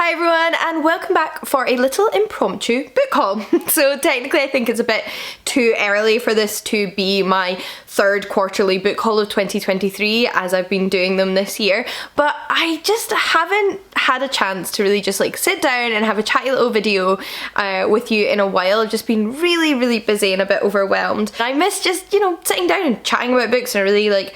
Hi everyone, and welcome back for a little impromptu book haul. So technically I think it's a bit too early for this to be my third quarterly book haul of 2023, as I've been doing them this year, but I just haven't had a chance to really just like sit down and have a chatty little video with you in a while. I've just been really busy and a bit overwhelmed. I miss just, you know, sitting down and chatting about books in a really like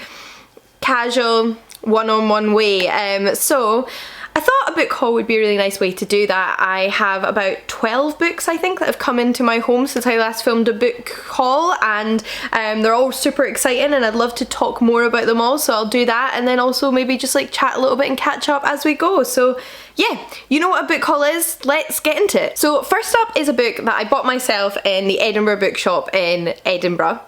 casual one-on-one way. So I thought a book haul would be a really nice way to do that. I have about 12 books, I think, that have come into my home since I last filmed a book haul, and they're all super exciting and I'd love to talk more about them all, so I'll do that, and then also maybe just like chat a little bit and catch up as we go. So yeah, you know what a book haul is, let's get into it. So first up is a book that I bought myself in the Edinburgh bookshop in Edinburgh,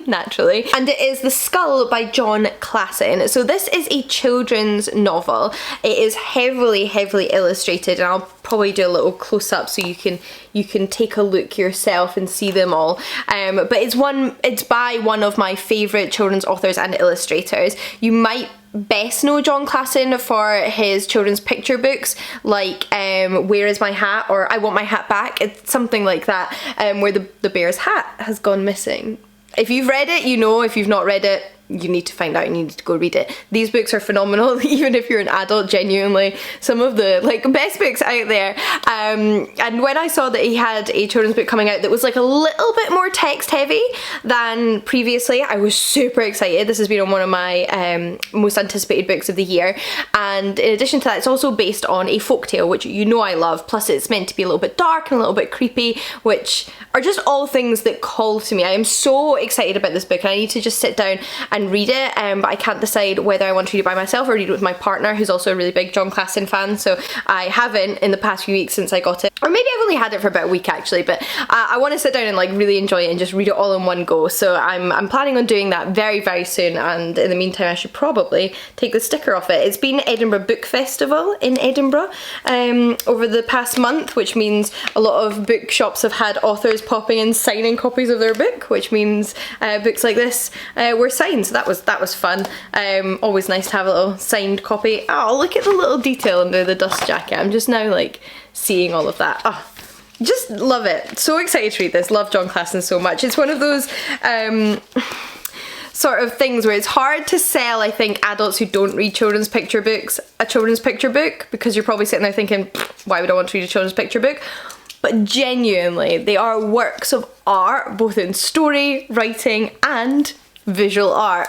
naturally, and it is The Skull by Jon Klassen. So this is a children's novel. It is heavily illustrated, and I'll probably do a little close-up so you can take a look yourself and see them all. But it's by one of my favourite children's authors and illustrators. You might best know Jon Klassen for his children's picture books like Where Is My Hat, or I Want My Hat Back. It's something like that, where the bear's hat has gone missing. If you've read it, you know. If you've not read it, you need to find out, you need to go read it. These books are phenomenal, even if you're an adult, genuinely. Some of the like best books out there. And when I saw that he had a children's book coming out that was like a little bit more text heavy than previously, I was super excited. This has been on one of my most anticipated books of the year. And in addition to that, it's also based on a folktale, which you know I love. Plus it's meant to be a little bit dark and a little bit creepy, which are just all things that call to me. I am so excited about this book, and I need to just sit down and read it, but I can't decide whether I want to read it by myself or read it with my partner, who's also a really big Jon Klassen fan. So I haven't in the past few weeks since I got it, or maybe I've only had it for about a week actually, but I want to sit down and like really enjoy it and just read it all in one go. So I'm planning on doing that very soon, and in the meantime I should probably take the sticker off it. It's been Edinburgh Book Festival in Edinburgh over the past month, which means a lot of bookshops have had authors popping in signing copies of their book, which means books like this were signed. So that was fun. Always nice to have a little signed copy. Oh, look at the little detail under the dust jacket. I'm just now like seeing all of that. Oh, just love it. So excited to read this. Love Jon Klassen so much. It's one of those sort of things where it's hard to sell, I think, adults who don't read children's picture books a children's picture book, because you're probably sitting there thinking, why would I want to read a children's picture book? But genuinely, they are works of art, both in story, writing, and visual art.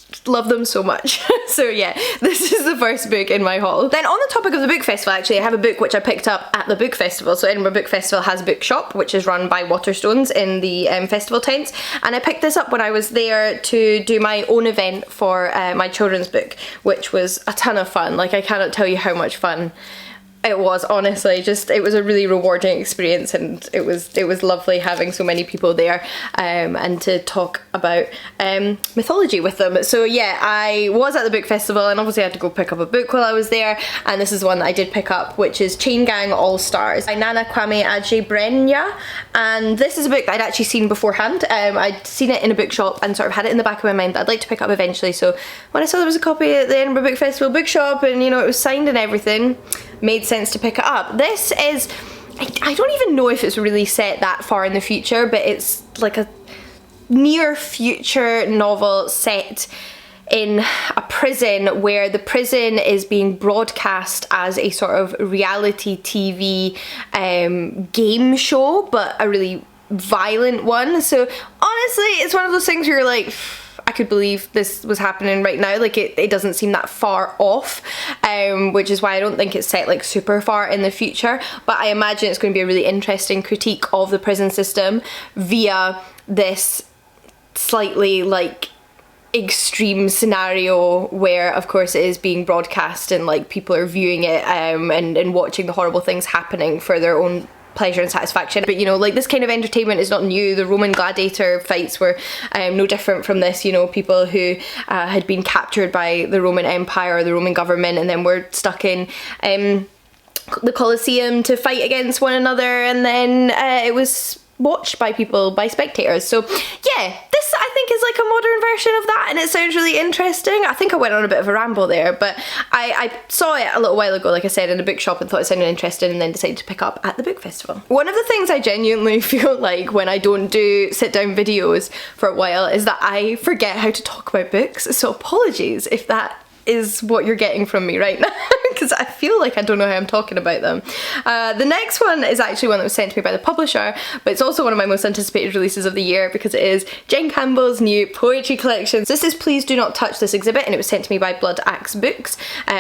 Just love them so much. So yeah, this is the first book in my haul. Then on the topic of the book festival, actually I have a book which I picked up at the book festival. So Edinburgh Book Festival has a bookshop which is run by Waterstones in the festival tents, and I picked this up when I was there to do my own event for my children's book, which was a ton of fun. Like, I cannot tell you how much fun it was, honestly. Just, it was a really rewarding experience, and it was lovely having so many people there and to talk about mythology with them. So yeah, I was at the book festival and obviously I had to go pick up a book while I was there, and this is one that I did pick up, which is Chain Gang AllStars by Nana Kwame Adjei-Brenyah, and this is a book that I'd actually seen beforehand. I'd seen it in a bookshop and sort of had it in the back of my mind that I'd like to pick up eventually, so when I saw there was a copy at the Edinburgh Book Festival bookshop and, you know, it was signed and everything, made sense to pick it up. This is, I don't even know if it's really set that far in the future, but it's like a near future novel set in a prison where the prison is being broadcast as a sort of reality TV game show, but a really violent one. So honestly, it's one of those things where you're like, I could believe this was happening right now. Like, it doesn't seem that far off, which is why I don't think it's set like super far in the future, but I imagine it's going to be a really interesting critique of the prison system via this slightly like extreme scenario where of course it is being broadcast and like people are viewing it and watching the horrible things happening for their own pleasure and satisfaction. But you know, like, this kind of entertainment is not new. The Roman gladiator fights were no different from this. You know, people who had been captured by the Roman Empire or the Roman government and then were stuck in the Colosseum to fight against one another, and then it was watched by people, by spectators. So yeah, this I think is like a modern version of that, and it sounds really interesting. I think I went on a bit of a ramble there, but I saw it a little while ago, like I said, in a bookshop and thought it sounded interesting, and then decided to pick up at the book festival. One of the things I genuinely feel like when I don't do sit down videos for a while is that I forget how to talk about books, so apologies if that is what you're getting from me right now, because I feel like I don't know how I'm talking about them. The next one is actually one that was sent to me by the publisher, but it's also one of my most anticipated releases of the year because it is Jen Campbell's new poetry collection. So this is Please Do Not Touch This Exhibit, and it was sent to me by Blood Books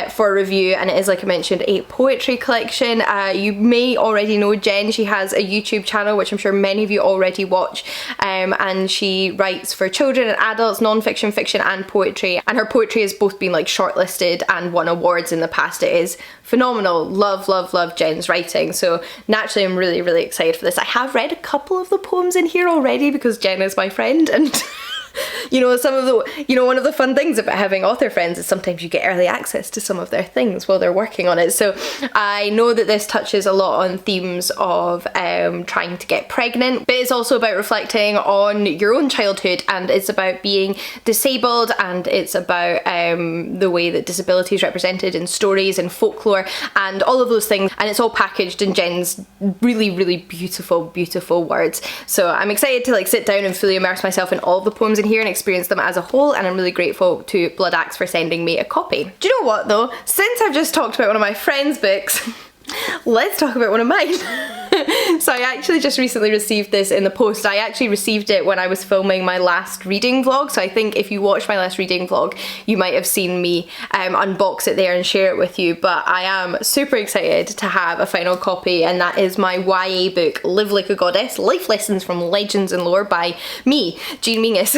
for review, and it is, like I mentioned, a poetry collection. You may already know Jen. She has a YouTube channel which I'm sure many of you already watch, and she writes for children and adults, non-fiction, fiction and poetry, and her poetry has both been like shortlisted and won awards in the past. It is phenomenal. Love, love, love Jen's writing, so naturally I'm really, really excited for this. I have read a couple of the poems in here already because Jen is my friend, and you know, some of the, you know, one of the fun things about having author friends is sometimes you get early access to some of their things while they're working on it. So I know that this touches a lot on themes of trying to get pregnant, but it's also about reflecting on your own childhood, and it's about being disabled, and it's about the way that disability is represented in stories and folklore and all of those things, and it's all packaged in Jen's really, really beautiful, beautiful words. So I'm excited to like sit down and fully immerse myself in all the poems in here and experience them as a whole, and I'm really grateful to Blood for sending me a copy. Do you know what though? Since I've just talked about one of my friend's books, let's talk about one of mine. So I actually just recently received this in the post. I actually received it when I was filming my last reading vlog, so I think if you watched my last reading vlog you might have seen me unbox it there and share it with you, but I am super excited to have a final copy, and that is my YA book Live Like a Goddess, Life Lessons from Legends and Lore by me, Jean Mingus,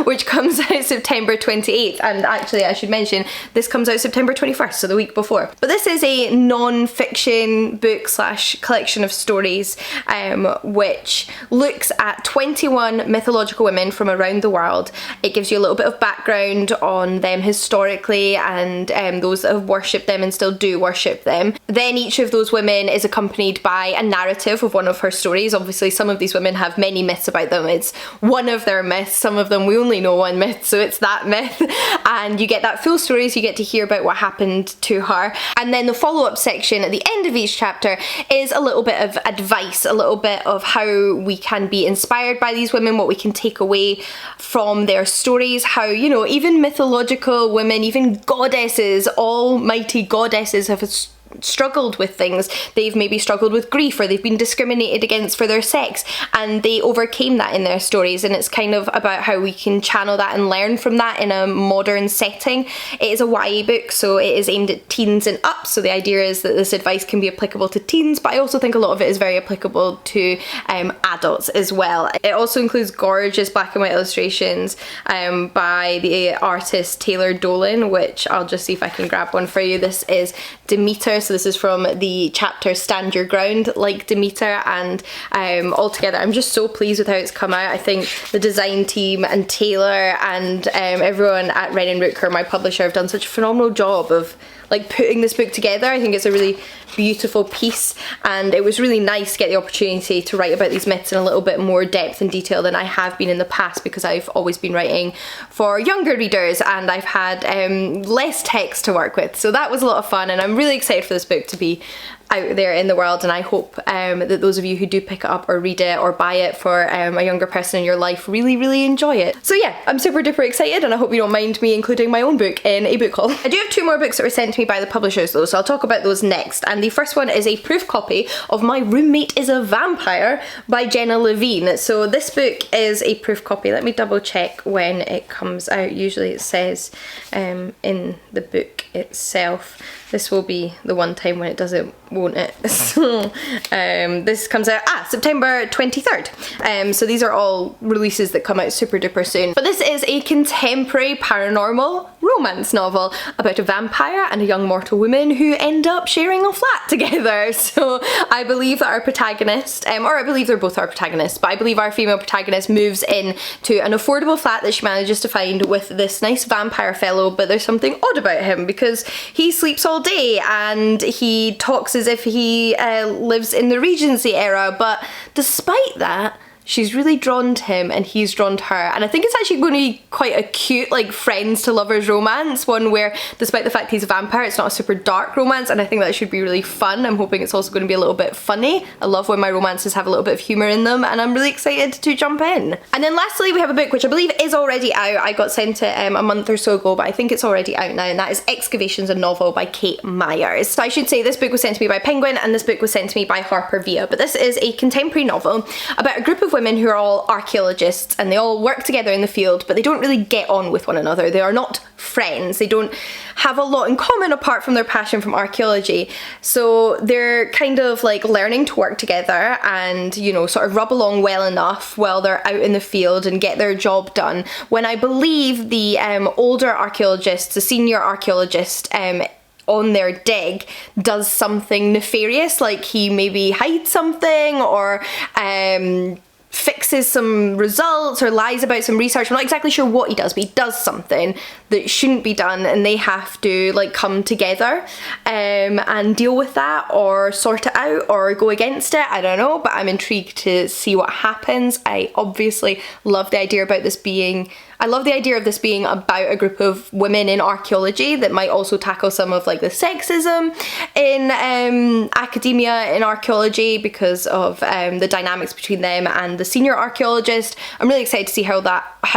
which comes out September 28th, and actually I should mention this comes out September 21st, so the week before. But this is a non-fiction book slash collection of stories which looks at 21 mythological women from around the world. It gives you a little bit of background on them historically and those that have worshipped them and still do worship them. Then each of those women is accompanied by a narrative of one of her stories. Obviously some of these women have many myths about them. It's one of their myths. Some of them we only know one myth, so it's that myth, and you get that full story, so you get to hear about what happened to her. And then the follow-up section at the end of each chapter is a little bit of advice, a little bit of how we can be inspired by these women, what we can take away from their stories, how, you know, even mythological women, even goddesses, almighty goddesses have struggled with things. They've maybe struggled with grief, or they've been discriminated against for their sex, and they overcame that in their stories, and it's kind of about how we can channel that and learn from that in a modern setting. It is a YA book, so it is aimed at teens and up, so the idea is that this advice can be applicable to teens, but I also think a lot of it is very applicable to adults as well. It also includes gorgeous black and white illustrations by the artist Taylor Dolan, which I'll just see if I can grab one for you. This is Demeter, so this is from the chapter Stand Your Ground Like Demeter, and altogether I'm just so pleased with how it's come out. I think the design team and Taylor and everyone at Wren and Rootker, my publisher, have done such a phenomenal job of like putting this book together. I think it's a really beautiful piece, and it was really nice to get the opportunity to write about these myths in a little bit more depth and detail than I have been in the past, because I've always been writing for younger readers and I've had less text to work with. So that was a lot of fun, and I'm really excited for this book to be out there in the world, and I hope that those of you who do pick it up or read it or buy it for a younger person in your life really, really enjoy it. So yeah, I'm super duper excited, and I hope you don't mind me including my own book in a book haul. I do have two more books that were sent to me by the publishers though, so I'll talk about those next. And the first one is a proof copy of My Roommate is a Vampire by Jenna Levine. So this book is a proof copy. Let me double check when it comes out. Usually it says in the book itself. This will be the one time when it doesn't, won't it? So, this comes out September 23rd. So these are all releases that come out super duper soon. But this is a contemporary paranormal romance novel about a vampire and a young mortal woman who end up sharing a flat together. So I believe that our protagonist, or I believe they're both our protagonists, but I believe our female protagonist moves in to an affordable flat that she manages to find with this nice vampire fellow, but there's something odd about him because he sleeps all day and he talks as if he lives in the Regency era, but despite that, she's really drawn to him and he's drawn to her, and I think it's actually going to be quite a cute like friends to lovers romance, one where despite the fact he's a vampire it's not a super dark romance, and I think that should be really fun. I'm hoping it's also going to be a little bit funny. I love when my romances have a little bit of humour in them, and I'm really excited to jump in. And then lastly we have a book which I believe is already out. I got sent it a month or so ago, but I think it's already out now, and that is Excavations, a novel by Kate Myers. So I should say this book was sent to me by Penguin and this book was sent to me by Harper Via, but this is a contemporary novel about a group of women who are all archaeologists, and they all work together in the field, but they don't really get on with one another. They are not friends. They don't have a lot in common apart from their passion from archaeology. So they're kind of like learning to work together and, you know, sort of rub along well enough while they're out in the field and get their job done, when I believe the older archaeologist, the senior archaeologist, on their dig does something nefarious, like he maybe hides something or fixes some results or lies about some research. I'm not exactly sure what he does, but he does something that shouldn't be done, and they have to like come together and deal with that or sort it out or go against it. I don't know, but I'm intrigued to see what happens. I obviously love the idea about this being about a group of women in archaeology that might also tackle some of like the sexism in academia in archaeology because of the dynamics between them and the senior archaeologist. I'm really excited to see how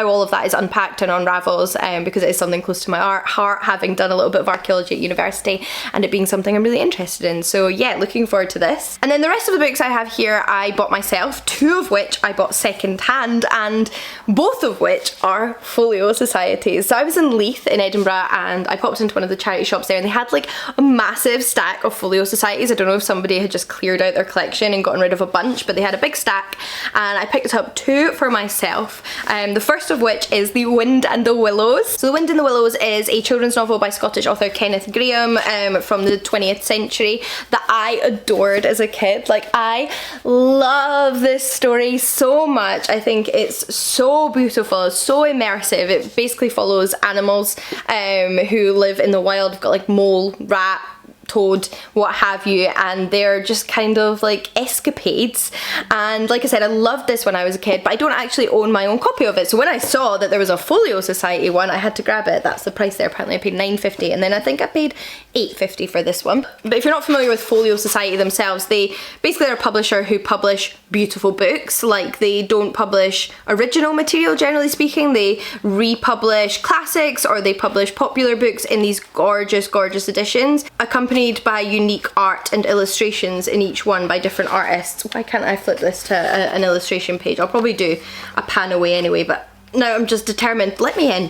all of that is unpacked and unravels, because it is something close to my heart, having done a little bit of archaeology at university and it being something I'm really interested in. So yeah, looking forward to this. And then the rest of the books I have here I bought myself, 2 of which I bought second hand, and both of which are Folio Societies. So I was in Leith in Edinburgh and I popped into one of the charity shops there, and they had like a massive stack of Folio Societies. I don't know if somebody had just cleared out their collection and gotten rid of a bunch, but they had a big stack, and I picked up 2 for myself. The first of which is The Wind and the Willows. So The Wind and the Willows is a children's novel by Scottish author Kenneth Grahame from the 20th century that I adored as a kid. Like, I love this story so much. I think it's so beautiful, so immersive. It basically follows animals who live in the wild. We've got like mole, rat, toad, what have you, and they're just kind of like escapades. And like I said, I loved this when I was a kid, but I don't actually own my own copy of it. So when I saw that there was a Folio Society one, I had to grab it. That's the price there. Apparently I paid £9.50, and then I think I paid £8.50 for this one. But if you're not familiar with Folio Society themselves, they basically are a publisher who publish beautiful books. Like, they don't publish original material, generally speaking. They republish classics or they publish popular books in these gorgeous, gorgeous editions, accompanied by unique art and illustrations in each one by different artists. Why can't I flip this to an illustration page? I'll probably do a pan away anyway, but now I'm just determined. Let me in.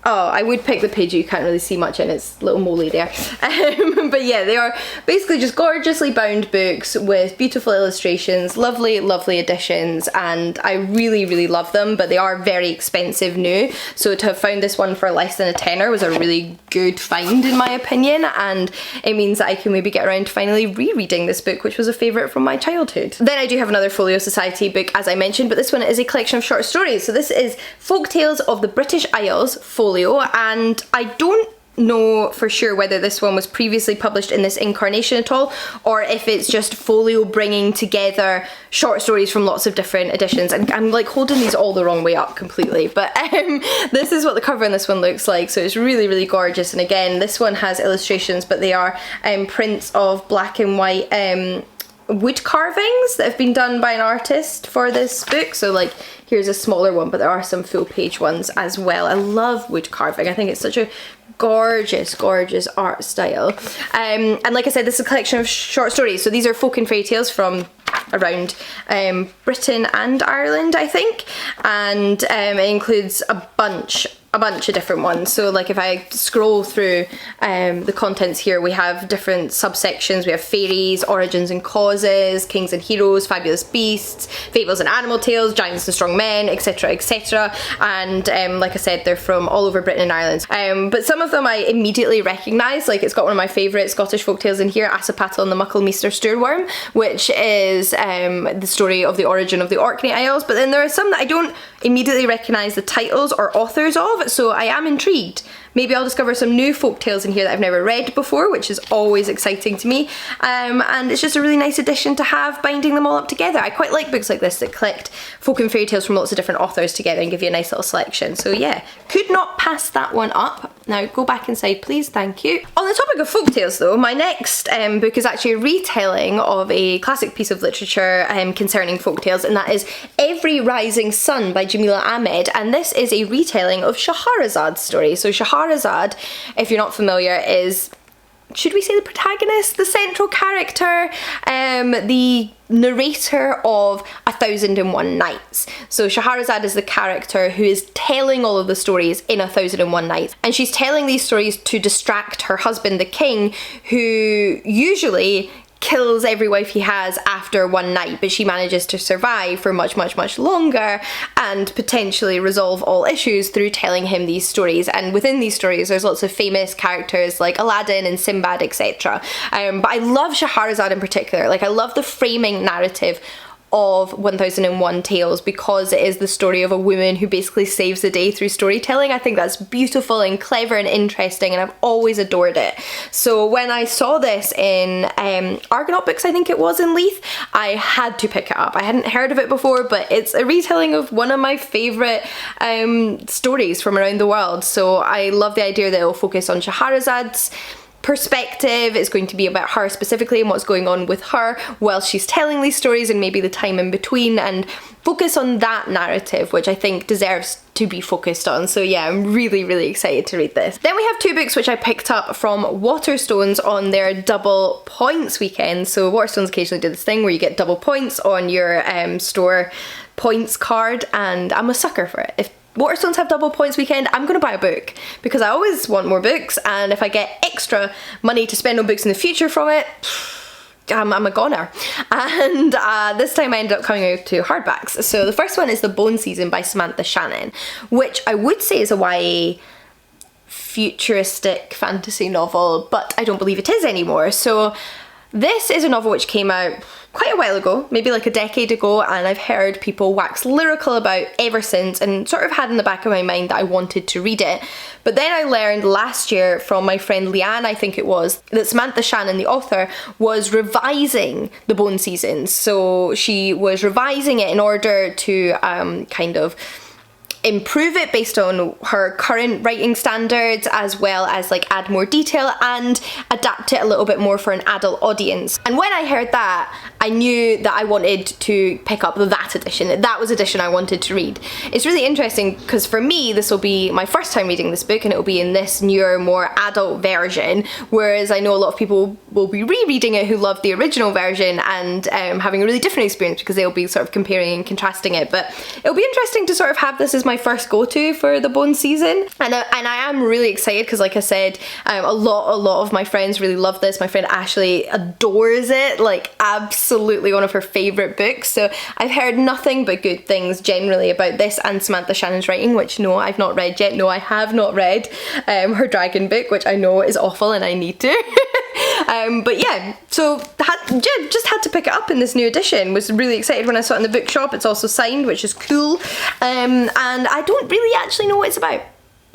Oh, I would pick the page you can't really see much in, it's a little moly there. But yeah, they are basically just gorgeously bound books with beautiful illustrations, lovely, lovely editions, and I really, really love them, but they are very expensive new. So to have found this one for less than a tenner was a really good find in my opinion, and it means that I can maybe get around to finally rereading this book, which was a favourite from my childhood. Then I do have another Folio Society book, as I mentioned, but this one is a collection of short stories. So this is Folk Tales of the British Isles, Folio, and I don't know for sure whether this one was previously published in this incarnation at all, or if it's just Folio bringing together short stories from lots of different editions. And I'm like holding these all the wrong way up completely, but this is what the cover on this one looks like. So it's really, really gorgeous, and again, this one has illustrations, but they are prints of black and white wood carvings that have been done by an artist for this book. So like, here's a smaller one, but there are some full page ones as well. I love wood carving. I think it's such a gorgeous, gorgeous art style. And like I said, this is a collection of short stories. So these are folk and fairy tales from around Britain and Ireland, I think. And it includes a bunch of different ones. So like, if I scroll through the contents here, we have different subsections. We have fairies, origins and causes, kings and heroes, fabulous beasts, fables and animal tales, giants and strong men, etc, etc. And like I said, they're from all over Britain and Ireland. But some of them I immediately recognise. Like, it's got one of my favourite Scottish folk tales in here, Asapattle and the Muckle Meester Stoorworm, which is the story of the origin of the Orkney Isles. But then there are some that I don't immediately recognise the titles or authors of, so I am intrigued Maybe I'll discover some new folk tales in here that I've never read before, which is always exciting to me. And it's just a really nice addition to have, binding them all up together. I quite like books like this that collect folk and fairy tales from lots of different authors together and give you a nice little selection. So yeah, could not pass that one up. Now go back inside please, thank you. On the topic of folk tales though, my next book is actually a retelling of a classic piece of literature concerning folk tales, and that is Every Rising Sun by Jamila Ahmed, and this is a retelling of Shahrazad's story. So Shahrazad, if you're not familiar, is, should we say the protagonist, the central character, the narrator of 1001 Nights. So Shahrazad is the character who is telling all of the stories in 1001 Nights, and she's telling these stories to distract her husband the king, who usually kills every wife he has after one night, but she manages to survive for much longer and potentially resolve all issues through telling him these stories. And within these stories there's lots of famous characters like Aladdin and Sinbad, etc. But I love Shahrazad in particular. Like, I love the framing narrative of 1001 Tales because it is the story of a woman who basically saves the day through storytelling. I think that's beautiful and clever and interesting, and I've always adored it. So when I saw this in Argonaut Books, I think it was, in Leith, I had to pick it up. I hadn't heard of it before, but it's a retelling of one of my favourite stories from around the world. So I love the idea that it'll focus on Shahrazad's perspective. It's going to be about her specifically and what's going on with her while she's telling these stories, and maybe the time in between, and focus on that narrative, which I think deserves to be focused on. So yeah, I'm really excited to read this. Then we have two books which I picked up from Waterstones on their double points weekend. So Waterstones occasionally do this thing where you get double points on your store points card, and I'm a sucker for it. If Waterstones have double points weekend, I'm gonna buy a book because I always want more books, and if I get extra money to spend on books in the future from it, I'm a goner. And this time I ended up coming out to hardbacks. So the first one is The Bone Season by Samantha Shannon, which I would say is a YA futuristic fantasy novel, but I don't believe it is anymore. So this is a novel which came out quite a while ago, maybe like a decade ago, and I've heard people wax lyrical about ever since, and sort of had in the back of my mind that I wanted to read it. But then I learned last year from my friend Leanne, I think it was, that Samantha Shannon, the author, was revising The Bone Season. So she was revising it in order to kind of improve it based on her current writing standards, as well as like add more detail and adapt it a little bit more for an adult audience. And when I heard that, I knew that I wanted to pick up that edition. That was edition I wanted to read. It's really interesting because for me this will be my first time reading this book, and it will be in this newer, more adult version, whereas I know a lot of people will be rereading it who loved the original version and having a really different experience because they'll be sort of comparing and contrasting it. But it'll be interesting to sort of have this as my first go-to for The Bone Season, and I am really excited because, like I said, a lot of my friends really love this. My friend Ashley adores it, like absolutely one of her favourite books. So I've heard nothing but good things generally about this and Samantha Shannon's writing, which no, I've not read yet. No, I have not read her dragon book, which I know is awful and I need to. But yeah, so just had to pick it up in this new edition. Was really excited when I saw it in the bookshop. It's also signed, which is cool. And I don't really actually know what it's about.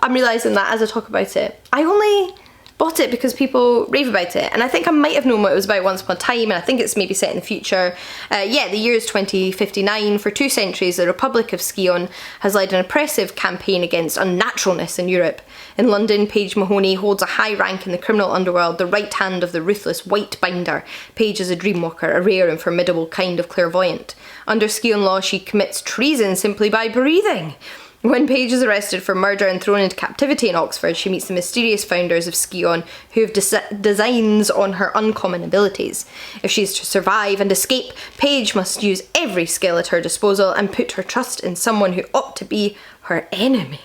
I'm realising that as I talk about it. I only bought it because people rave about it, and I think I might have known what it was about once upon a time, and I think it's maybe set in the future. Yeah, the year is 2059. For 2 centuries, the Republic of Scion has led an oppressive campaign against unnaturalness in Europe. In London, Paige Mahoney holds a high rank in the criminal underworld, the right hand of the ruthless White Binder. Paige is a dreamwalker, a rare and formidable kind of clairvoyant. Under Scion law, she commits treason simply by breathing. When Paige is arrested for murder and thrown into captivity in Oxford, she meets the mysterious founders of Scion, who have designs on her uncommon abilities. If she is to survive and escape, Paige must use every skill at her disposal and put her trust in someone who ought to be her enemy.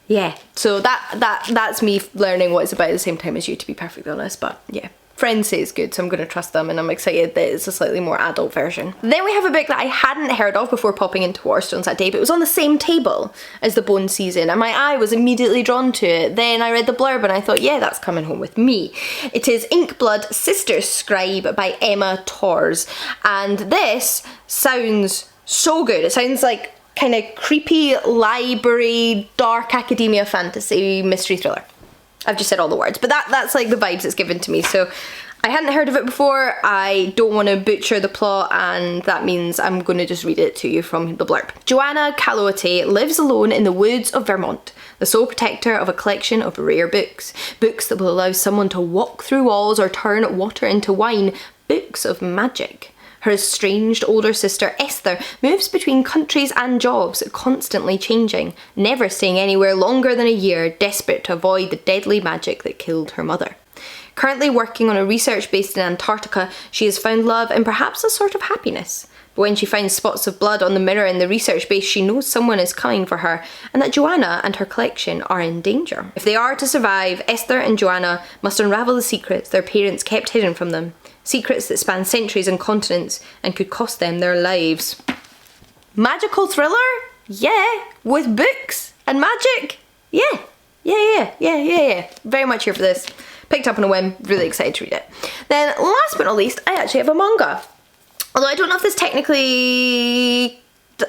Yeah, so that's me learning what it's about at the same time as you, to be perfectly honest, but yeah. Friends say it's good, so I'm going to trust them, and I'm excited that it's a slightly more adult version. Then we have a book that I hadn't heard of before popping into Waterstones that day, but it was on the same table as The Bone Season, and my eye was immediately drawn to it. Then I read the blurb and I thought, yeah, that's coming home with me. It is Blood SisterScribe by Emma Torres, and this sounds so good. It sounds like kind of creepy library, dark academia fantasy mystery thriller. I've just said all the words, but that's like the vibes it's given to me. So I hadn't heard of it before. I don't want to butcher the plot, and that means I'm going to just read it to you from the blurb. Joanna Calote lives alone in the woods of Vermont, the sole protector of a collection of rare books. Books that will allow someone to walk through walls or turn water into wine. Books of magic. Her estranged older sister Esther moves between countries and jobs, constantly changing, never staying anywhere longer than a year, desperate to avoid the deadly magic that killed her mother. Currently working on a research based in Antarctica, she has found love and perhaps a sort of happiness. But when she finds spots of blood on the mirror in the research base, she knows someone is coming for her and that Joanna and her collection are in danger. If they are to survive, Esther and Joanna must unravel the secrets their parents kept hidden from them. Secrets that span centuries and continents and could cost them their lives. Magical thriller? Yeah. With books and magic? Yeah. Yeah. Very much here for this. Picked up on a whim, really excited to read it. Then last but not least, I actually have a manga. Although I don't know if this technically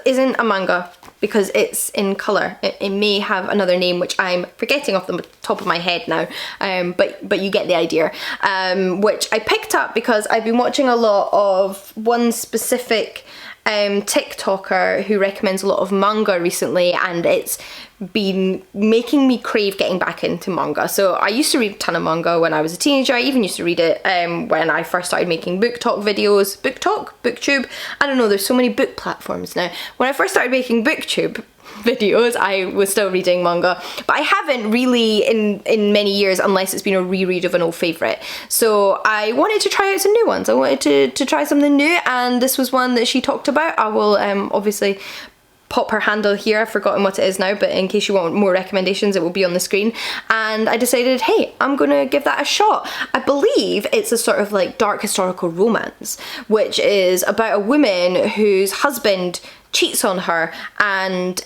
isn't a manga because it's in colour. It may have another name which I'm forgetting off the top of my head now, but you get the idea. Which I picked up because I've been watching a lot of one specific TikToker who recommends a lot of manga recently, and it's been making me crave getting back into manga. So I used to read a ton of manga when I was a teenager. I even used to read it when I first started making book talk videos. Booktube? I don't know, there's so many book platforms now. When I first started making booktube videos, I was still reading manga, but I haven't really in many years unless it's been a reread of an old favourite. So I wanted to try out some new ones. I wanted to try something new, and this was one that she talked about. I will obviously pop her handle here. I've forgotten what it is now, but in case you want more recommendations, it will be on the screen. And I decided, hey, I'm gonna give that a shot. I believe it's a sort of like dark historical romance, which is about a woman whose husband cheats on her and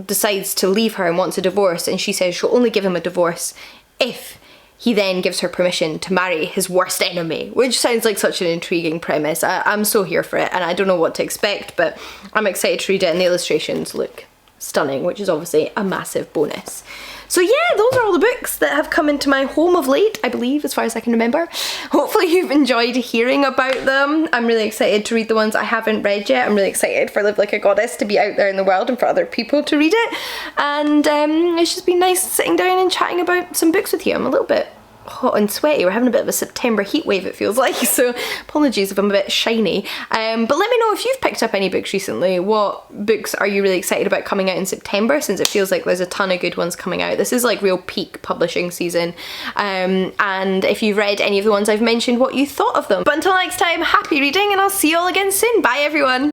decides to leave her and wants a divorce, and she says she'll only give him a divorce if he then gives her permission to marry his worst enemy, which sounds like such an intriguing premise. I'm so here for it, and I don't know what to expect, but I'm excited to read it, and the illustrations look stunning, which is obviously a massive bonus. So yeah, those are all the books that have come into my home of late, I believe, as far as I can remember. Hopefully you've enjoyed hearing about them. I'm really excited to read the ones I haven't read yet. I'm really excited for Live Like a Goddess to be out there in the world and for other people to read it. And it's just been nice sitting down and chatting about some books with you. I'm a little bit hot and sweaty. We're having a bit of a September heat wave, it feels like, so apologies if I'm a bit shiny. But let me know if you've picked up any books recently. What books are you really excited about coming out in September, since it feels like there's a ton of good ones coming out. This is like real peak publishing season. And if you've read any of the ones I've mentioned, what you thought of them. But until next time, happy reading, and I'll see you all again soon. Bye everyone!